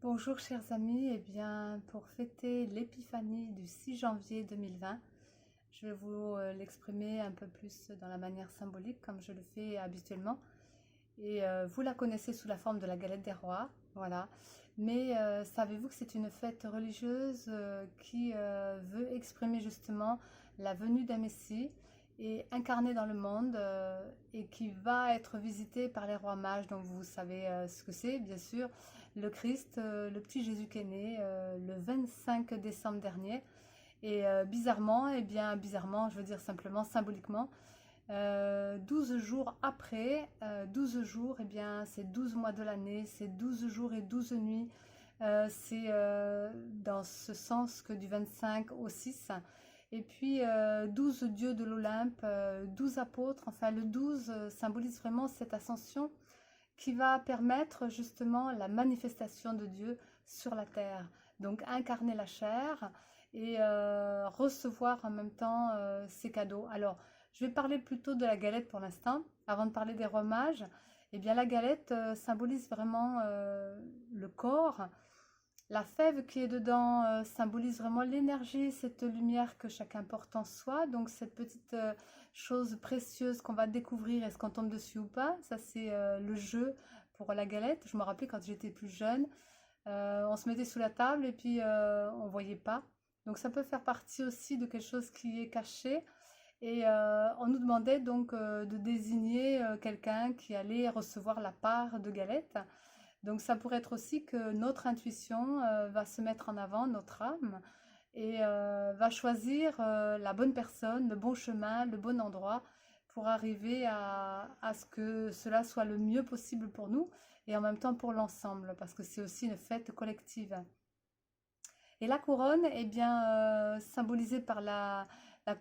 Bonjour chers amis, eh bien pour fêter l'épiphanie du 6 janvier 2020, je vais vous l'exprimer un peu plus dans la manière symbolique comme je le fais habituellement. Et vous la connaissez sous la forme de la galette des rois, voilà. Mais savez-vous que c'est une fête religieuse qui veut exprimer justement la venue d'un Messie et incarné dans le monde et qui va être visité par les rois mages. Donc vous savez ce que c'est, bien sûr, le Christ, le petit Jésus qui est né le 25 décembre dernier. Et bizarrement, eh bien bizarrement, je veux dire simplement symboliquement, 12 jours après, 12 jours, eh bien, c'est 12 mois de l'année, c'est 12 jours et 12 nuits. C'est dans ce sens que du 25 au 6. Et puis 12 dieux de l'Olympe, 12 apôtres, enfin le 12 symbolise vraiment cette ascension qui va permettre justement la manifestation de Dieu sur la terre. Donc incarner la chair et recevoir en même temps ses cadeaux. Alors, je vais parler plutôt de la galette pour l'instant, avant de parler des rois mages. Eh bien, la galette symbolise vraiment le corps. La fève qui est dedans symbolise vraiment l'énergie, cette lumière que chacun porte en soi. Donc, cette petite chose précieuse qu'on va découvrir, est-ce qu'on tombe dessus ou pas. Ça, c'est le jeu pour la galette. Je me rappelais quand j'étais plus jeune, on se mettait sous la table et puis on ne voyait pas. Donc, ça peut faire partie aussi de quelque chose qui est caché. Et on nous demandait donc de désigner quelqu'un qui allait recevoir la part de galette. Donc ça pourrait être aussi que notre intuition va se mettre en avant, notre âme, et va choisir la bonne personne, le bon chemin, le bon endroit pour arriver à ce que cela soit le mieux possible pour nous et en même temps pour l'ensemble, parce que c'est aussi une fête collective. Et la couronne est bien symbolisée par la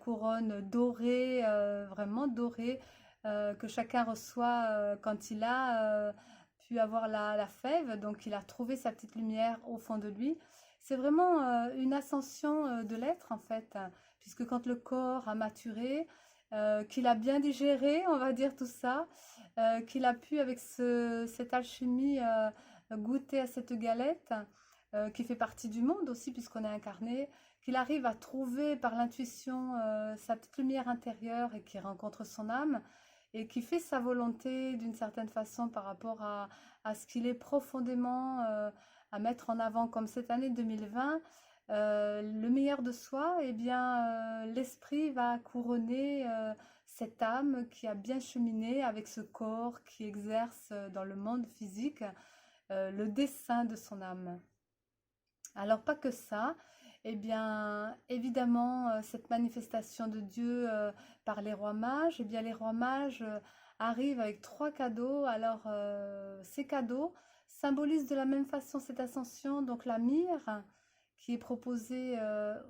couronne dorée, vraiment dorée, que chacun reçoit quand il a pu avoir la fève. Donc il a trouvé sa petite lumière au fond de lui. C'est vraiment une ascension de l'être en fait, puisque quand le corps a maturé, qu'il a bien digéré, on va dire tout ça, qu'il a pu avec cette alchimie goûter à cette galette qui fait partie du monde aussi puisqu'on est incarné, qu'il arrive à trouver par l'intuition sa petite lumière intérieure et qui rencontre son âme et qui fait sa volonté d'une certaine façon par rapport à ce qu'il est profondément à mettre en avant comme cette année 2020. Le meilleur de soi, eh bien, l'esprit va couronner cette âme qui a bien cheminé avec ce corps qui exerce dans le monde physique le dessein de son âme. Alors pas que ça, eh bien évidemment cette manifestation de Dieu par les rois mages, eh bien les rois mages arrivent avec trois cadeaux. Alors ces cadeaux symbolisent de la même façon cette ascension, donc la myrrhe qui est proposée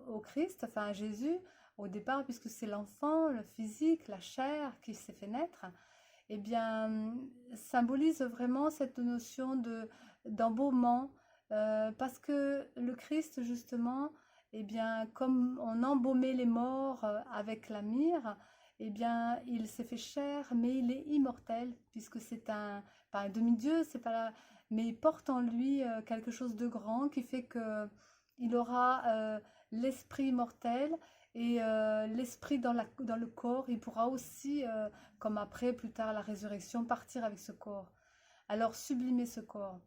au Christ, enfin à Jésus au départ puisque c'est l'enfant, le physique, la chair qui s'est fait naître, eh bien symbolise vraiment cette notion d'embaumement parce que le Christ, justement, eh bien, comme on embaumait les morts avec la myrrhe, eh bien, il s'est fait chair, mais il est immortel, puisque c'est pas un demi-dieu, c'est pas mais il porte en lui quelque chose de grand qui fait que il aura l'esprit immortel et l'esprit dans le corps. Il pourra aussi, comme après, plus tard, la résurrection, partir avec ce corps. Alors, sublimer ce corps.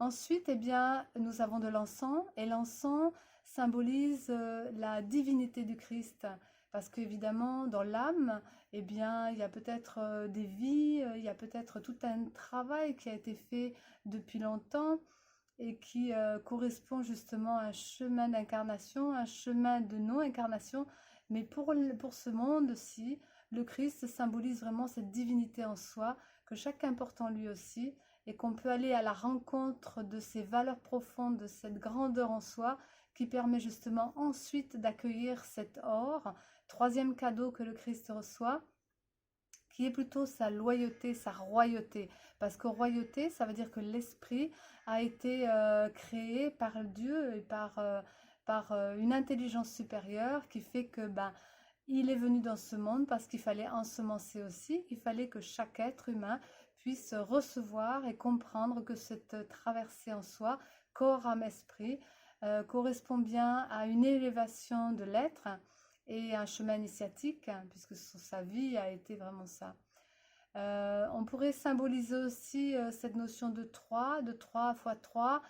Ensuite, eh bien, nous avons de l'encens et l'encens symbolise la divinité du Christ parce qu'évidemment, dans l'âme, eh bien, il y a peut-être des vies, il y a peut-être tout un travail qui a été fait depuis longtemps et qui correspond justement à un chemin d'incarnation, un chemin de non-incarnation. Mais pour ce monde-ci, le Christ symbolise vraiment cette divinité en soi, que chacun porte en lui aussi, et qu'on peut aller à la rencontre de ces valeurs profondes, de cette grandeur en soi, qui permet justement ensuite d'accueillir cet or, troisième cadeau que le Christ reçoit, qui est plutôt sa loyauté, sa royauté. Parce que royauté, ça veut dire que l'esprit a été créé par Dieu et par une intelligence supérieure qui fait que ben, il est venu dans ce monde parce qu'il fallait ensemencer aussi, il fallait que chaque être humain puisse recevoir et comprendre que cette traversée en soi corps, âme, esprit, correspond bien à une élévation de l'être et un chemin initiatique, hein, puisque sa vie a été vraiment ça. On pourrait symboliser aussi cette notion de 3 fois 3,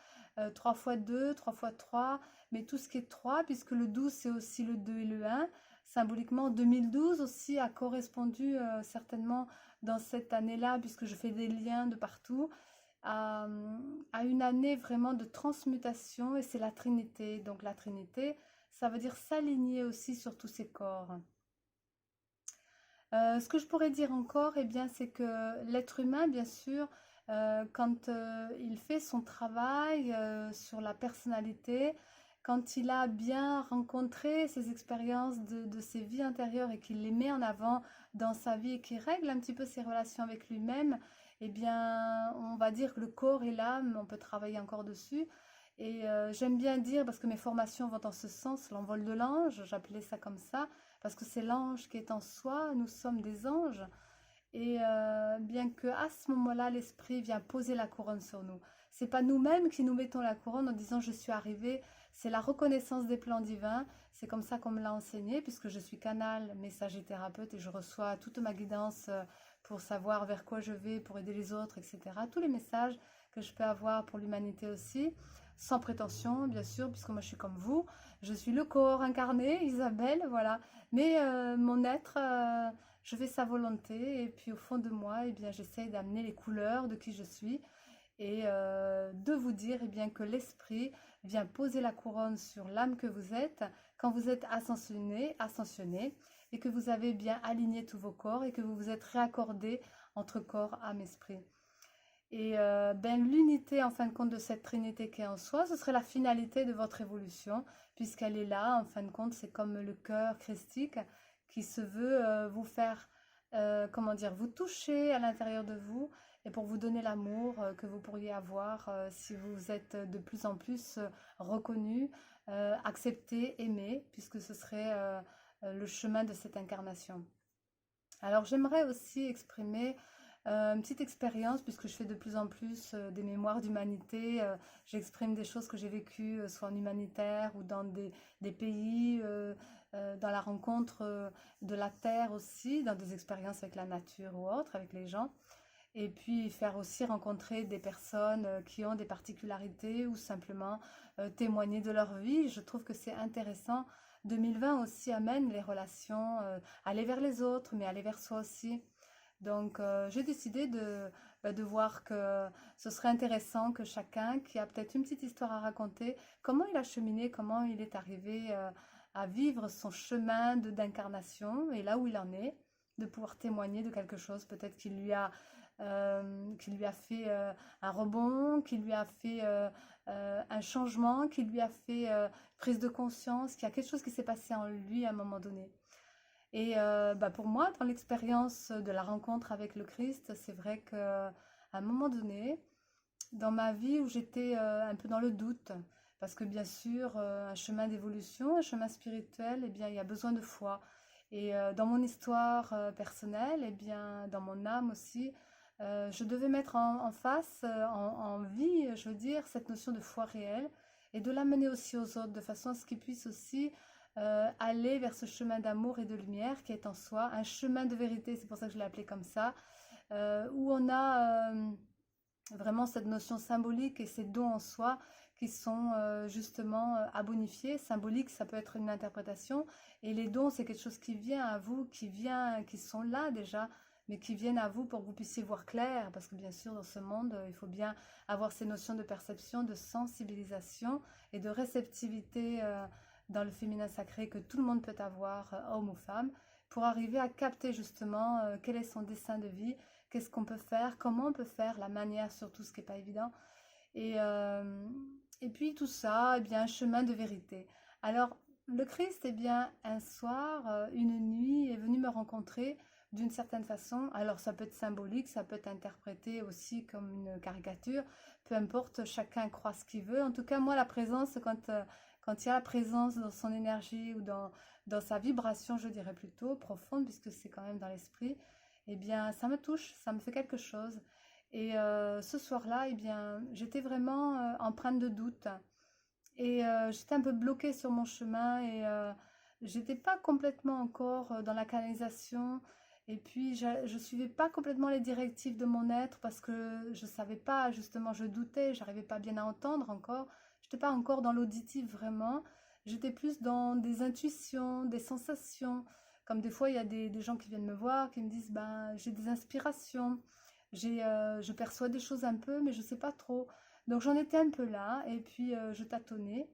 3 fois 2, 3 fois 3, mais tout ce qui est 3, puisque le 12 c'est aussi le 2 et le 1. Symboliquement, 2012 aussi a correspondu certainement dans cette année-là, puisque je fais des liens de partout, à, à une année vraiment de transmutation, et c'est la Trinité. Donc la Trinité, ça veut dire s'aligner aussi sur tous ces corps. Ce que je pourrais dire encore, eh bien, c'est que l'être humain, bien sûr, quand il fait son travail sur la personnalité, quand il a bien rencontré ses expériences de ses vies intérieures et qu'il les met en avant dans sa vie et qu'il règle un petit peu ses relations avec lui-même, eh bien, on va dire que le corps et l'âme, on peut travailler encore dessus. Et j'aime bien dire, parce que mes formations vont dans ce sens, l'envol de l'ange, j'appelais ça comme ça, parce que c'est l'ange qui est en soi, nous sommes des anges, et bien que à ce moment-là, l'esprit vient poser la couronne sur nous. C'est pas nous-mêmes qui nous mettons la couronne en disant je suis arrivé, c'est la reconnaissance des plans divins, c'est comme ça qu'on me l'a enseigné, puisque je suis canal, messager thérapeute, et je reçois toute ma guidance pour savoir vers quoi je vais, pour aider les autres, etc. Tous les messages que je peux avoir pour l'humanité aussi, sans prétention, bien sûr, puisque moi je suis comme vous, je suis le corps incarné, Isabelle, voilà, mais mon être, je fais sa volonté, et puis au fond de moi, eh bien, j'essaye d'amener les couleurs de qui je suis, et de vous dire eh bien, que l'esprit vient poser la couronne sur l'âme que vous êtes, quand vous êtes ascensionné, et que vous avez bien aligné tous vos corps, et que vous vous êtes réaccordé entre corps, âme, esprit. Et ben, l'unité, en fin de compte, de cette trinité qui est en soi, ce serait la finalité de votre évolution, puisqu'elle est là, en fin de compte, c'est comme le cœur christique qui se veut vous faire, comment dire, vous toucher à l'intérieur de vous, et pour vous donner l'amour que vous pourriez avoir si vous êtes de plus en plus reconnu, accepté, aimé, puisque ce serait le chemin de cette incarnation. Alors j'aimerais aussi exprimer une petite expérience, puisque je fais de plus en plus des mémoires d'humanité. J'exprime des choses que j'ai vécues, soit en humanitaire ou dans des pays, dans la rencontre de la terre aussi, dans des expériences avec la nature ou autre, avec les gens. Et puis faire aussi rencontrer des personnes qui ont des particularités ou simplement témoigner de leur vie. Je trouve que c'est intéressant. 2020 aussi amène les relations, aller vers les autres, mais aller vers soi aussi. Donc, j'ai décidé de voir que ce serait intéressant que chacun qui a peut-être une petite histoire à raconter, comment il a cheminé, comment il est arrivé à vivre son chemin d'incarnation et là où il en est, de pouvoir témoigner de quelque chose, peut-être qui lui a fait un rebond, qui lui a fait un changement, qui lui a fait prise de conscience, qu'il y a quelque chose qui s'est passé en lui à un moment donné. Et bah, pour moi, dans l'expérience de la rencontre avec le Christ, c'est vrai qu'à un moment donné, dans ma vie où j'étais un peu dans le doute, parce que bien sûr, un chemin d'évolution, un chemin spirituel, eh bien, il y a besoin de foi. Et dans mon histoire personnelle, eh bien, dans mon âme aussi, je devais mettre en face, en vie, je veux dire, cette notion de foi réelle et de l'amener aussi aux autres, de façon à ce qu'ils puissent aussi aller vers ce chemin d'amour et de lumière qui est en soi, un chemin de vérité, c'est pour ça que je l'ai appelé comme ça, où on a vraiment cette notion symbolique et ces dons en soi qui sont justement à bonifier. Symbolique, ça peut être une interprétation, et les dons, c'est quelque chose qui vient à vous, qui sont là déjà, mais qui viennent à vous pour que vous puissiez voir clair, parce que bien sûr, dans ce monde, il faut bien avoir ces notions de perception, de sensibilisation et de réceptivité dans le féminin sacré que tout le monde peut avoir, homme ou femme, pour arriver à capter justement quel est son dessein de vie, qu'est-ce qu'on peut faire, comment on peut faire, la manière surtout, ce qui n'est pas évident. Et puis tout ça, eh bien, un chemin de vérité. Alors, le Christ, eh bien, un soir, une nuit, est venu me rencontrer d'une certaine façon. Alors, ça peut être symbolique, ça peut être interprété aussi comme une caricature. Peu importe, chacun croit ce qu'il veut. En tout cas, moi, la présence, quand il y a la présence dans son énergie ou dans sa vibration, je dirais plutôt, profonde, puisque c'est quand même dans l'esprit, eh bien, ça me touche, ça me fait quelque chose. Et ce soir-là, eh bien, j'étais vraiment empreinte de doute. Et j'étais un peu bloquée sur mon chemin et j'étais pas complètement encore dans la canalisation. Et puis, je suivais pas complètement les directives de mon être parce que je savais pas, justement, je doutais, j'arrivais pas bien à entendre encore. J'étais pas encore dans l'auditif vraiment. J'étais plus dans des intuitions, des sensations. Comme des fois, il y a des gens qui viennent me voir, qui me disent, ben, j'ai des inspirations, je perçois des choses un peu, mais je sais pas trop. Donc j'en étais un peu là, et puis je tâtonnais,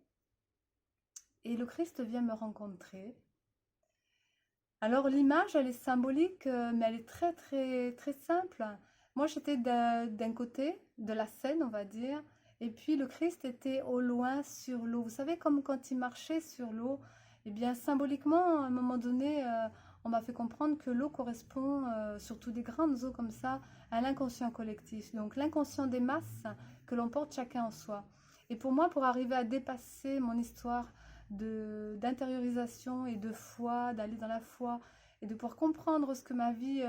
et le Christ vient me rencontrer. Alors l'image, elle est symbolique, mais elle est très très très simple. Moi j'étais d'un côté de la scène, on va dire, et puis le Christ était au loin sur l'eau. Vous savez, comme quand il marchait sur l'eau, eh bien symboliquement, à un moment donné, on m'a fait comprendre que l'eau correspond, surtout des grandes eaux comme ça, à l'inconscient collectif. Donc l'inconscient des masses que l'on porte chacun en soi. Et pour moi, pour arriver à dépasser mon histoire d'intériorisation et de foi, d'aller dans la foi et de pouvoir comprendre ce que ma vie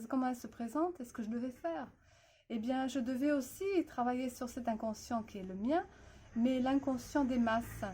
comment elle se présente et ce que je devais faire. Eh bien, je devais aussi travailler sur cet inconscient qui est le mien, mais l'inconscient des masses.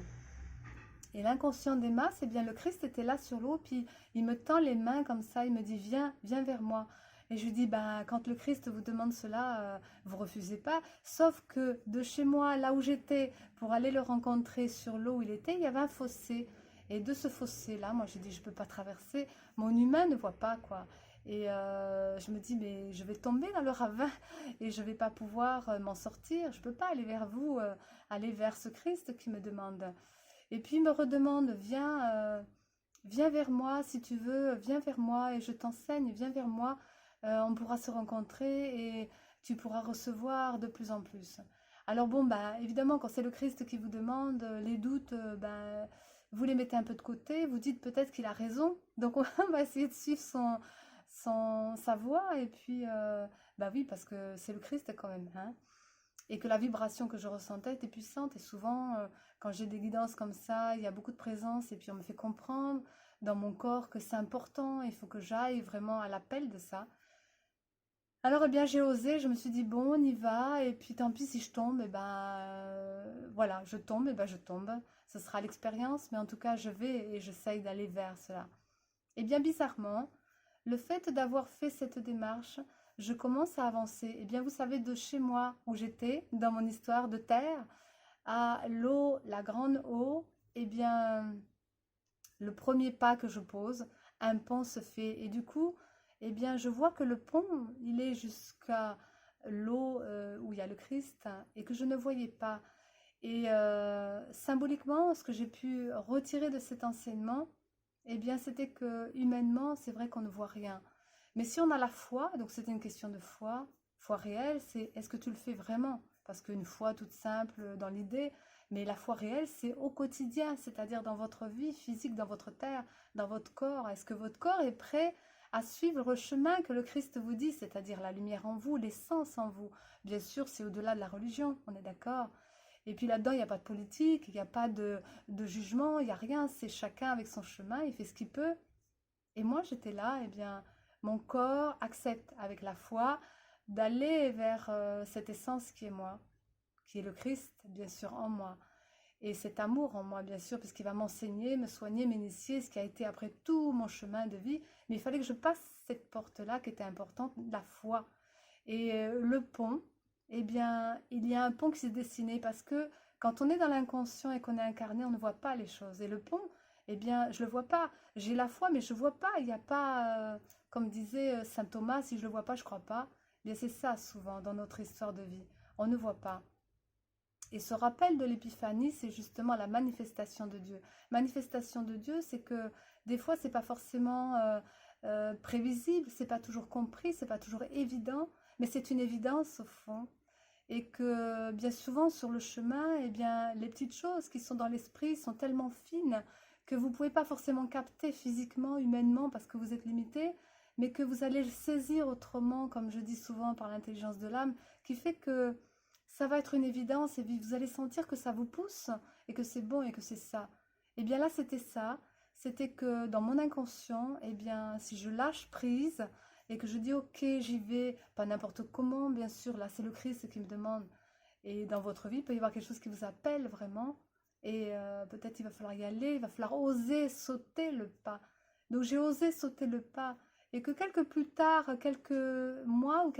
Et l'inconscient des masses, eh bien, le Christ était là sur l'eau, puis il me tend les mains comme ça, il me dit, viens, viens vers moi. Et je lui dis, ben, quand le Christ vous demande cela, vous refusez pas. Sauf que de chez moi, là où j'étais, pour aller le rencontrer sur l'eau où il était, il y avait un fossé. Et de ce fossé-là, moi, j'ai dit, je ne peux pas traverser. Mon humain ne voit pas, quoi. Et je me dis, mais je vais tomber dans le ravin et je ne vais pas pouvoir m'en sortir. Je ne peux pas aller vers vous, aller vers ce Christ qui me demande. Et puis il me redemande, viens, viens vers moi si tu veux, viens vers moi et je t'enseigne, viens vers moi, on pourra se rencontrer et tu pourras recevoir de plus en plus. Alors bon, bah, évidemment, quand c'est le Christ qui vous demande, les doutes, ben, vous les mettez un peu de côté, vous dites peut-être qu'il a raison, donc on va essayer de suivre sa voie, et puis, bah oui, parce que c'est le Christ quand même, hein. Et que la vibration que je ressentais était puissante. Et souvent, quand j'ai des guidances comme ça, il y a beaucoup de présence et puis on me fait comprendre dans mon corps que c'est important, il faut que j'aille vraiment à l'appel de ça. Alors, eh bien, j'ai osé, je me suis dit, bon, on y va, et puis tant pis si je tombe, et ben, voilà, je tombe, et ben je tombe. Ce sera l'expérience, mais en tout cas, je vais et j'essaye d'aller vers cela. Et bien bizarrement, le fait d'avoir fait cette démarche, je commence à avancer. Et bien vous savez, de chez moi où j'étais, dans mon histoire de terre, à l'eau, la grande eau, eh bien le premier pas que je pose, un pont se fait. Et du coup, eh bien je vois que le pont, il est jusqu'à l'eau où il y a le Christ et que je ne voyais pas. Et symboliquement, ce que j'ai pu retirer de cet enseignement, eh bien, c'était que humainement, c'est vrai qu'on ne voit rien. Mais si on a la foi, donc c'était une question de foi, foi réelle, c'est est-ce que tu le fais vraiment? Parce qu'une foi toute simple dans l'idée, mais la foi réelle, c'est au quotidien, c'est-à-dire dans votre vie physique, dans votre terre, dans votre corps. Est-ce que votre corps est prêt à suivre le chemin que le Christ vous dit, c'est-à-dire la lumière en vous, l'essence en vous? Bien sûr, c'est au-delà de la religion, on est d'accord. Et puis là-dedans, il n'y a pas de politique, il n'y a pas de jugement, il n'y a rien. C'est chacun avec son chemin, il fait ce qu'il peut. Et moi, j'étais là, eh bien, mon corps accepte avec la foi d'aller vers cette essence qui est moi, qui est le Christ, bien sûr, en moi. Et cet amour en moi, bien sûr, parce qu'il va m'enseigner, me soigner, m'initier, ce qui a été après tout mon chemin de vie. Mais il fallait que je passe cette porte-là qui était importante, la foi. Et le pont, eh bien, il y a un pont qui s'est dessiné parce que quand on est dans l'inconscient et qu'on est incarné, on ne voit pas les choses. Et le pont, eh bien, je ne le vois pas. J'ai la foi, mais je ne vois pas. Il n'y a pas, comme disait saint Thomas, si je ne le vois pas, je ne crois pas. Eh bien, c'est ça souvent dans notre histoire de vie. On ne voit pas. Et ce rappel de l'épiphanie, c'est justement la manifestation de Dieu. Manifestation de Dieu, c'est que des fois, c'est pas forcément prévisible, c'est pas toujours compris, c'est pas toujours évident, mais c'est une évidence au fond. Et que bien souvent sur le chemin, eh bien, les petites choses qui sont dans l'esprit sont tellement fines que vous ne pouvez pas forcément capter physiquement, humainement, parce que vous êtes limité, mais que vous allez le saisir autrement, comme je dis souvent, par l'intelligence de l'âme, qui fait que ça va être une évidence et vous allez sentir que ça vous pousse et que c'est bon et que c'est ça. Et bien là, c'était ça. C'était que dans mon inconscient, eh bien, si je lâche prise, et que je dis ok, j'y vais, pas n'importe comment, bien sûr, là c'est le Christ qui me demande. Et dans votre vie, il peut y avoir quelque chose qui vous appelle vraiment. Et peut-être il va falloir y aller, il va falloir oser sauter le pas. Donc j'ai osé sauter le pas. Et que quelques plus tard, quelques mois ou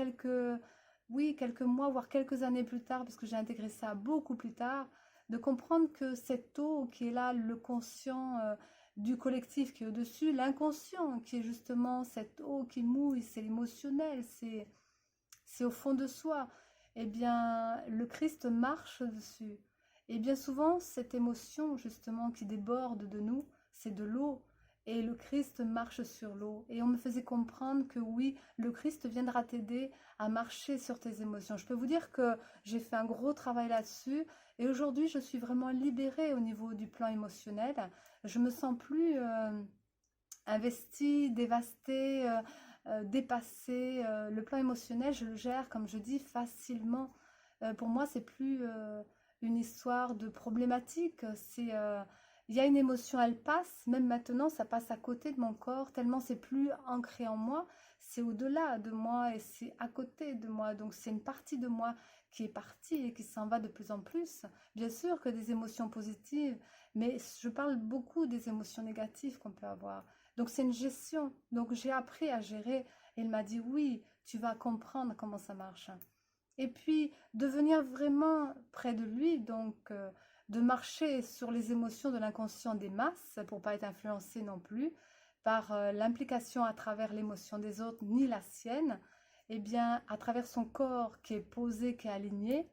oui, quelques mois, voire quelques années plus tard, parce que j'ai intégré ça beaucoup plus tard, de comprendre que cette eau qui est là, le conscient du collectif qui est au-dessus, l'inconscient qui est justement cette eau qui mouille, c'est l'émotionnel, c'est au fond de soi. Eh bien, le Christ marche dessus. Et bien souvent, cette émotion justement qui déborde de nous, c'est de l'eau. Et le Christ marche sur l'eau. Et on me faisait comprendre que oui, le Christ viendra t'aider à marcher sur tes émotions. Je peux vous dire que j'ai fait un gros travail là-dessus. Et aujourd'hui, je suis vraiment libérée au niveau du plan émotionnel. Je me sens plus investie, dévastée, dépassée. Le plan émotionnel, je le gère, comme je dis, facilement. Pour moi, c'est plus une histoire de problématique. Il y a une émotion, elle passe. Même maintenant, ça passe à côté de mon corps, tellement c'est plus ancré en moi. C'est au-delà de moi et c'est à côté de moi. Donc, c'est une partie de moi qui est partie et qui s'en va de plus en plus. Bien sûr que des émotions positives, mais je parle beaucoup des émotions négatives qu'on peut avoir. Donc c'est une gestion. Donc j'ai appris à gérer. Et il m'a dit oui, tu vas comprendre comment ça marche. Et puis devenir vraiment près de lui, donc de marcher sur les émotions de l'inconscient des masses pour pas être influencé non plus par l'implication à travers l'émotion des autres ni la sienne. Eh bien à travers son corps qui est posé, qui est aligné,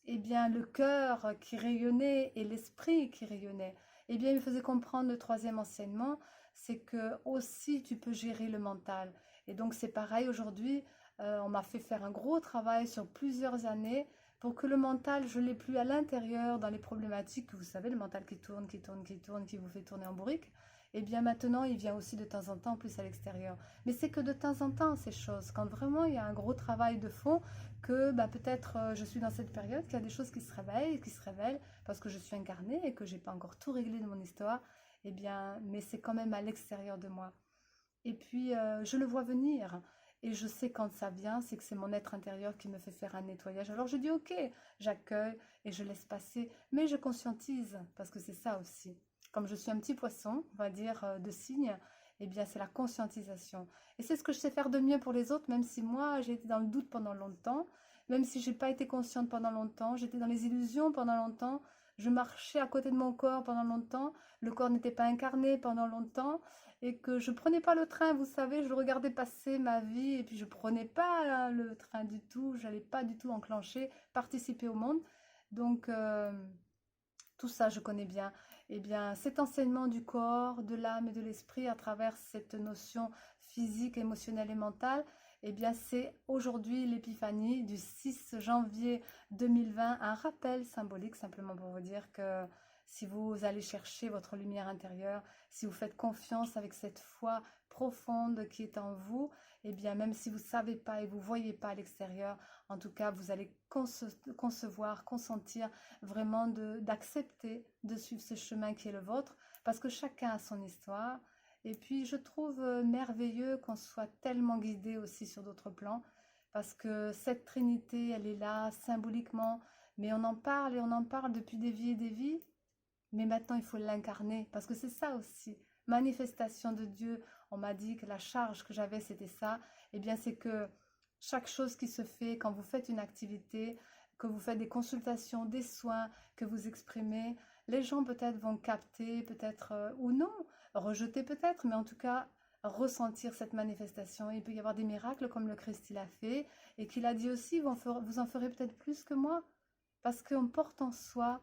eh bien le cœur qui rayonnait et l'esprit qui rayonnait. Eh bien il me faisait comprendre le troisième enseignement, c'est que aussi tu peux gérer le mental. Et donc c'est pareil aujourd'hui, on m'a fait faire un gros travail sur plusieurs années pour que le mental, je l'ai plus à l'intérieur dans les problématiques, que vous savez, le mental qui tourne, qui tourne, qui tourne, qui vous fait tourner en bourrique. Et bien maintenant, il vient aussi de temps en temps plus à l'extérieur. Mais c'est que de temps en temps ces choses, quand vraiment il y a un gros travail de fond, que bah, peut-être je suis dans cette période, qu'il y a des choses qui se révèlent parce que je suis incarnée et que j'ai pas encore tout réglé de mon histoire. Eh bien, mais c'est quand même à l'extérieur de moi. Et puis, je le vois venir. Et je sais quand ça vient, c'est que c'est mon être intérieur qui me fait faire un nettoyage. Alors je dis ok, j'accueille et je laisse passer, mais je conscientise, parce que c'est ça aussi. Comme je suis un petit poisson, on va dire, de signe, eh bien c'est la conscientisation. Et c'est ce que je sais faire de mieux pour les autres, même si moi j'ai été dans le doute pendant longtemps, même si j'ai pas été consciente pendant longtemps, j'étais dans les illusions pendant longtemps, je marchais à côté de mon corps pendant longtemps, le corps n'était pas incarné pendant longtemps, et que je prenais pas le train, vous savez, je regardais passer ma vie et puis je prenais pas le train du tout, j'allais pas du tout enclencher, participer au monde. Donc tout ça je connais bien. Eh bien cet enseignement du corps, de l'âme et de l'esprit à travers cette notion physique, émotionnelle et mentale, eh bien c'est aujourd'hui l'épiphanie du 6 janvier 2020, un rappel symbolique simplement pour vous dire que si vous allez chercher votre lumière intérieure, si vous faites confiance avec cette foi profonde qui est en vous, eh bien même si vous ne savez pas et vous ne voyez pas à l'extérieur, en tout cas vous allez concevoir, consentir vraiment d'accepter de suivre ce chemin qui est le vôtre, parce que chacun a son histoire. Et puis je trouve merveilleux qu'on soit tellement guidé aussi sur d'autres plans, parce que cette Trinité, elle est là symboliquement, mais on en parle et on en parle depuis des vies et des vies. Mais maintenant, il faut l'incarner, parce que c'est ça aussi. Manifestation de Dieu, on m'a dit que la charge que j'avais, c'était ça. Eh bien, c'est que chaque chose qui se fait, quand vous faites une activité, que vous faites des consultations, des soins, que vous exprimez, les gens peut-être vont capter, peut-être ou non, rejeter peut-être, mais en tout cas, ressentir cette manifestation. Il peut y avoir des miracles comme le Christ il a fait, et qu'il a dit aussi, vous en ferez peut-être plus que moi, parce qu'on porte en soi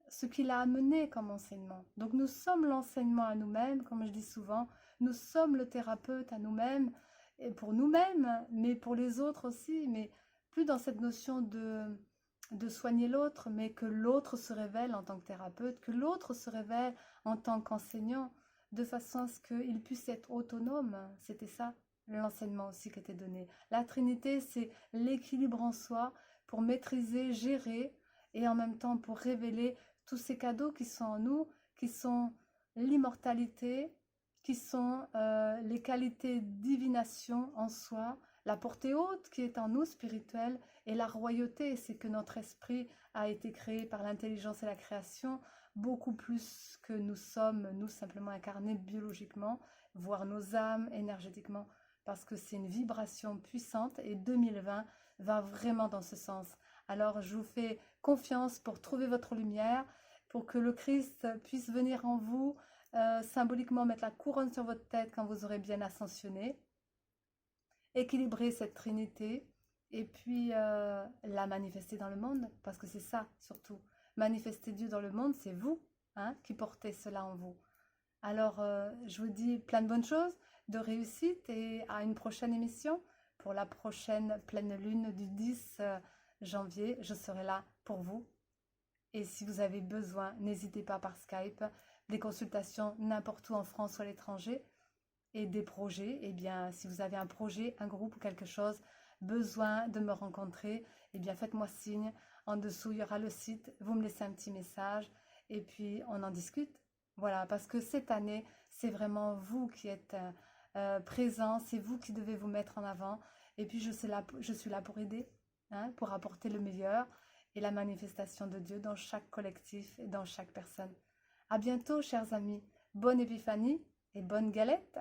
ce qu'il a amené comme enseignement. Donc nous sommes l'enseignement à nous-mêmes, comme je dis souvent, nous sommes le thérapeute à nous-mêmes, et pour nous-mêmes, mais pour les autres aussi, mais plus dans cette notion de soigner l'autre, mais que l'autre se révèle en tant que thérapeute, que l'autre se révèle en tant qu'enseignant, de façon à ce qu'il puisse être autonome. C'était ça, l'enseignement aussi qui était donné. La Trinité, c'est l'équilibre en soi pour maîtriser, gérer, et en même temps pour révéler tous ces cadeaux qui sont en nous, qui sont l'immortalité, qui sont les qualités divination en soi, la portée haute qui est en nous spirituelle, et la royauté, c'est que notre esprit a été créé par l'intelligence et la création, beaucoup plus que nous sommes, nous simplement incarnés biologiquement, voire nos âmes énergétiquement, parce que c'est une vibration puissante et 2020 va vraiment dans ce sens. Alors je vous fais confiance pour trouver votre lumière, pour que le Christ puisse venir en vous, symboliquement mettre la couronne sur votre tête quand vous aurez bien ascensionné, équilibrer cette trinité et puis la manifester dans le monde, parce que c'est ça surtout. Manifester Dieu dans le monde, c'est vous hein, qui portez cela en vous. Alors, je vous dis plein de bonnes choses, de réussite et à une prochaine émission. Pour la prochaine pleine lune du 10 janvier, je serai là pour vous. Et si vous avez besoin, n'hésitez pas par Skype, des consultations n'importe où en France ou à l'étranger et des projets. Eh bien, si vous avez un projet, un groupe ou quelque chose, besoin de me rencontrer, eh bien, faites-moi signe. En dessous, il y aura le site. Vous me laissez un petit message et puis on en discute. Voilà, parce que cette année, c'est vraiment vous qui êtes présent, c'est vous qui devez vous mettre en avant. Et puis, je suis là pour aider, hein, pour apporter le meilleur et la manifestation de Dieu dans chaque collectif et dans chaque personne. À bientôt, chers amis. Bonne épiphanie et bonne galette!